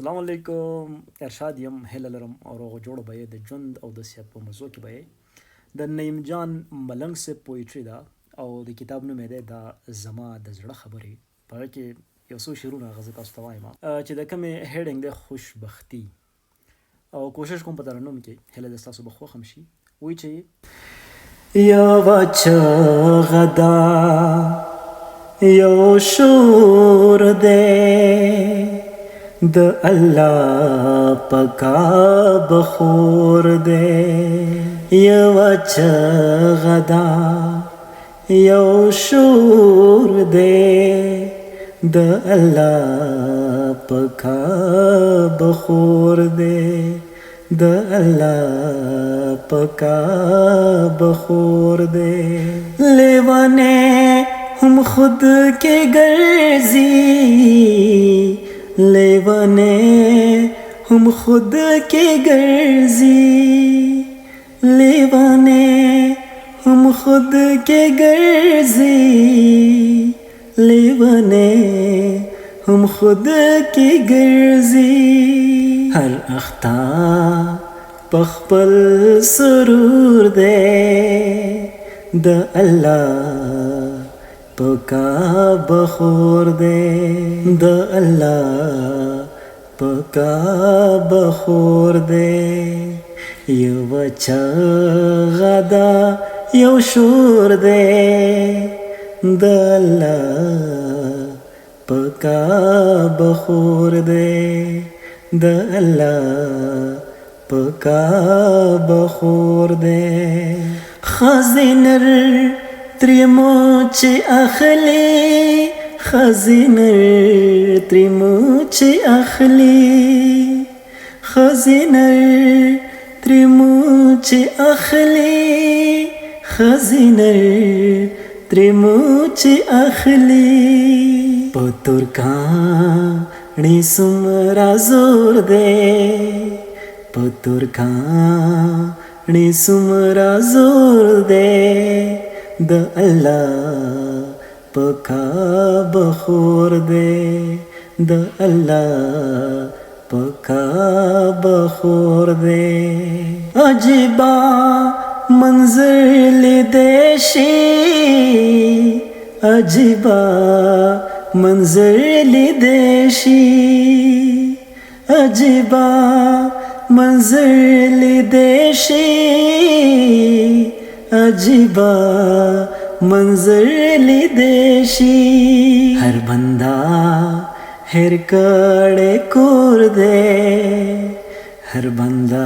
السلام علیکم ارشاد یم هیله لرم او روغ جوړ به د ژوند او د صحت په موضوع کې به د نعیم جان ملنګ صاحب پویټري ده او د کتاب نوم یې دی دا زما د زړه خبرې په هغه کې یو څو شعرونه هغه زه تاسو ته وایم چې د کومې هیډینګ دی خوشبختي او کوشش کوم په ترنم کې هیله د ستاسو به خوښ هم شي وایي چې یوه چغه ده یو شور دی د الله پکا بخور دے یو چغه ده یو شور دے د الله پکا بخور دے د الله پکا بخور دے لیوانے ہم خود کے گرزی لیوانے ہم خود کے گرزی لیوانے ہم خود کے گرزی لیوانے ہم خود کے گرزی ہر اختا پخپل سرور دے دا اللہ پکا بخور دے د الله پکا بخور دے یو چغه ده یو شور دے د الله پکا بخور دے د الله پکا بخور دے خزینر تریموچ اخلی خزینر تریموچ اخلی خزینر تریموچ اخلی خزینر تریموچ اخلی پتور کانی سمرا زور دے پتور کانی سمرا زور دے د الله پکا بخور دے د الله پکا بخور دے عجیبا منظر لیدے شی عجیبا منظر لیدے شی عجیبا منظر لیدے شی عجیبا منظر لیدے شی ہر بندہ ہر کڑے کور دے ہر بندہ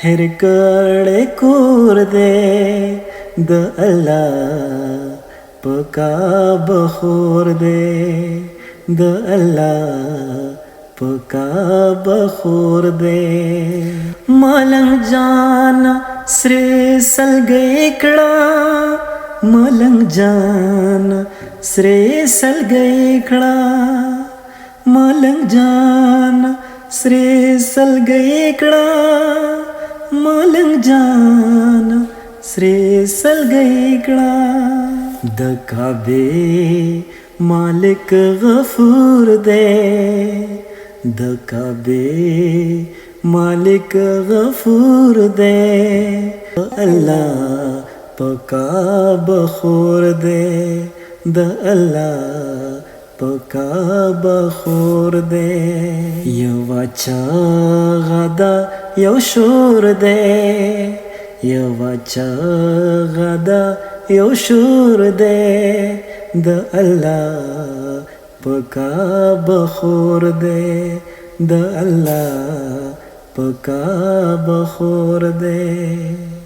ہر کڑے کور دے د اللہ پکا بخور دے د اللہ پکا بخور دے ملنګ جان سرے سلګی کړه ملنګ جان سرے سلګی کړه ملنګ جان سرے سلګی کړه ملنګ جان سرے سلګی کړه د کعبه مالک غفور دے د کعبه مالک غفور دے اللہ پکا بخور دے د اللہ پکا بخور دے یو چغه ده یو شور دے یو چغه ده یو شور دے د اللہ پکا بخور دے د اللہ پکا بخور دے